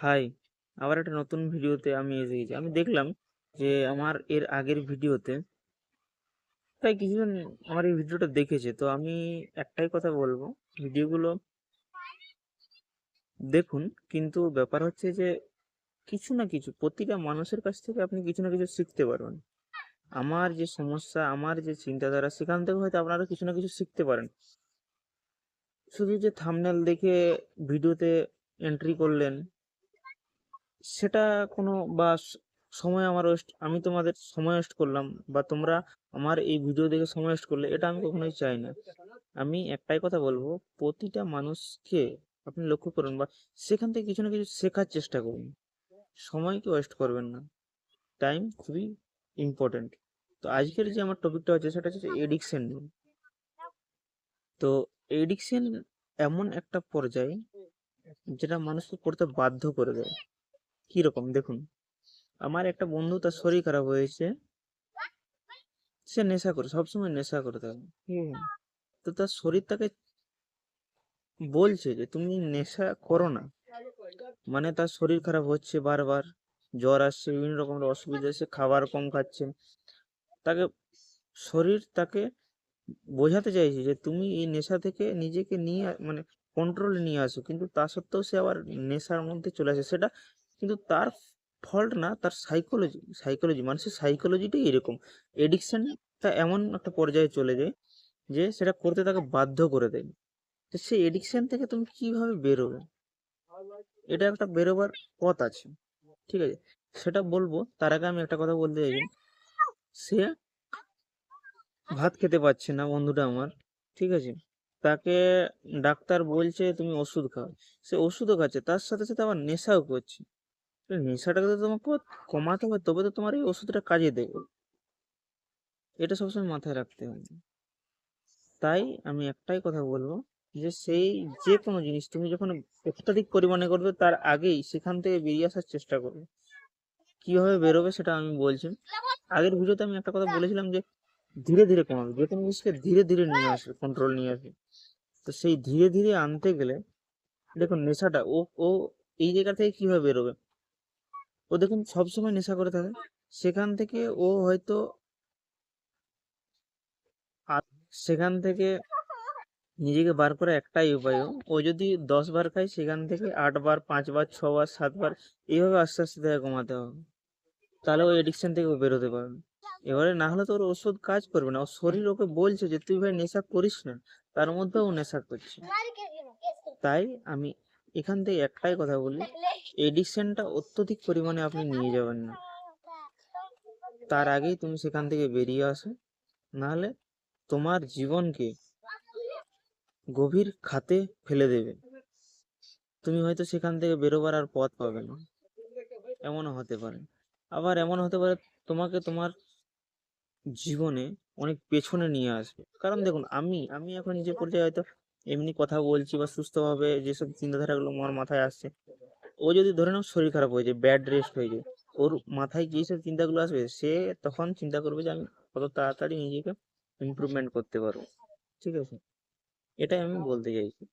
High, আবার একটা নতুন ভিডিওতে আমি এসে গেছি। আমি দেখলাম যে আমার এর আগের ভিডিওতে প্রায় কিছুজন আমার এই ভিডিওটা দেখেছে। তো আমি একটাই কথা বলবো, ভিডিওগুলো দেখুন, কিন্তু ব্যাপার হচ্ছে যে কিছু না কিছু প্রতিটা মানুষের কাছ থেকে আপনি কিছু না কিছু শিখতে পারবেন। আমার যে সমস্যা, আমার যে চিন্তাধারা, সেখান থেকে হয়তো আপনারা কিছু না কিছু শিখতে পারেন। শুধু যে থাম্বনেল দেখে ভিডিওতে এন্ট্রি করলেন, সেটা কোনো বা সময় আমার ওয়েস্ট, আমি তোমাদের সময় ওয়েস্ট করলাম, বা তোমরা আমার এই ভিডিও দেখে সময় ওয়েস্ট করলে, এটা আমি কখনোই চাই না। আমি একটাই কথা বলবো, প্রতিটা মানুষকে আপনি লক্ষ্য করুন বা সেখান থেকে কিছু না কিছু শেখার চেষ্টা করুন। সময়কে ওয়েস্ট করবেন না। টাইম খুবই ইম্পর্টেন্ট। তো আজকের যে আমার টপিকটা হচ্ছে সেটা হচ্ছে এডিকশন নিয়ে। তো এডিকশন এমন একটা পর্যায়ে যেটা মানুষকে করতে বাধ্য করে দেয়। কিরকম দেখুন, আমার একটা বন্ধু, তার শরীর খারাপ হয়েছে, সে নেশা করে, সবসময় নেশা করে থাকে। তো তার শরীর তাকে বলছে যে তুমি নেশা করো না, মানে তার শরীর খারাপ হচ্ছে, বারবার জ্বর আসছে, বিভিন্ন রকমের অসুবিধা, সে খাবার কম খাচ্ছে, তাকে শরীর তাকে বোঝাতে চাইছে যে তুমি এই নেশা থেকে নিজেকে নিয়ে মানে কন্ট্রোলে নিয়ে আসো, কিন্তু তা সত্ত্বেও সে আবার নেশার মধ্যে চলে আসে। সেটা কিন্তু তার ফল্ট না, তার সাইকোলজি মানুষের সাইকোলজিটাই এরকম। এডিকশনটা এমন একটা পর্যায়ে চলে যায় যে সেটা করতে তাকে বাধ্য করে দেয়। তো সেই এডিকশন থেকে তুমি কিভাবে বেরোবে, এটা একটা বেরোবার পথ আছে, ঠিক আছে? সেটা বলবো, তার আগে আমি একটা কথা বলতে চাইছি। সে ভাত খেতে পারছে না বন্ধুটা আমার, ঠিক আছে? তাকে ডাক্তার বলছে তুমি ওষুধ খাও, সে ওষুধও খাচ্ছে, তার সাথে সাথে আবার নেশাও করছে। তো নেশাটাকে তো তোমাকে কমাতে হবে, তবে তো তোমার এই ওষুধটা কাজে দেবে। এটা সবসময় মাথায় রাখতে হবে। তাই আমি একটাই কথা বলবো, যে সেই যে কোনো জিনিস তুমি যখন অত্যাধিক পরিমাণে করবে, তার আগেই সেখান থেকে বেরিয়ে আসার চেষ্টা করবে। কিভাবে বেরোবে সেটা আমি বলছি। আগের ভিডিওতে আমি একটা কথা বলেছিলাম যে ধীরে ধীরে কমাবে, যে কোনো জিনিসকে ধীরে ধীরে নিয়ে আসবে, কন্ট্রোল নিয়ে আসবে। তো সেই ধীরে ধীরে আনতে গেলে, দেখুন নেশাটা ও ও এই জায়গা থেকে কিভাবে বেরোবে। ও দেখুন সবসময় নেশা করে থাকে, সেখান থেকে ও হয়তো সেখান থেকে নিজেকে বার করা একটাই উপায়, ও যদি 10 বার খায়, সেখান থেকে 8 বার, 5 বার, 6 বার, 7 বার, এইভাবে আস্তে আস্তে তাকে কমাতে হবে। তাহলে ওই এডিকশন থেকে ও বেরোতে পারবে। এবারে না হলে তো ওর ওষুধ কাজ করবে না, ওর শরীর ওকে বলছে যে তুই ভাই নেশা করিস না, তার মধ্যেও ও নেশা করছে। তাই আমি এখান থেকে একটাই কথা বলি, এডিকশনটা অত্যধিক পরিমাণে আপনি নিয়ে যাবেন না, তার আগেই তুমি সেখান থেকে বেরিয়ে আসো। নাহলে তোমার জীবনকে গভীর খাতে ফেলে দেবে, তুমি হয়তো সেখান থেকে বেরোবার আর পথ পাবে না। এমনও হতে পারে, আবার এমন হতে পারে তোমাকে তোমার জীবনে অনেক পেছনে নিয়ে আসবে। কারণ দেখুন, আমি আমি এখন যে পর্যায়ে হয়তো এমনি কথা বলছি বা সুস্থভাবে যেসব চিন্তাধারাগুলো আমার মাথায় আসছে, ও যদি ধরে নাও শরীর খারাপ হয়ে যায়, ব্যাড রেস্ট হয়ে যায়, ওর মাথায় যেসব চিন্তাগুলো আসবে, সে তখন চিন্তা করবে যে আমি কত তাড়াতাড়ি নিজেকে ইমপ্রুভমেন্ট করতে পারবো। ঠিক আছে, এটাই আমি বলতে চাইছি।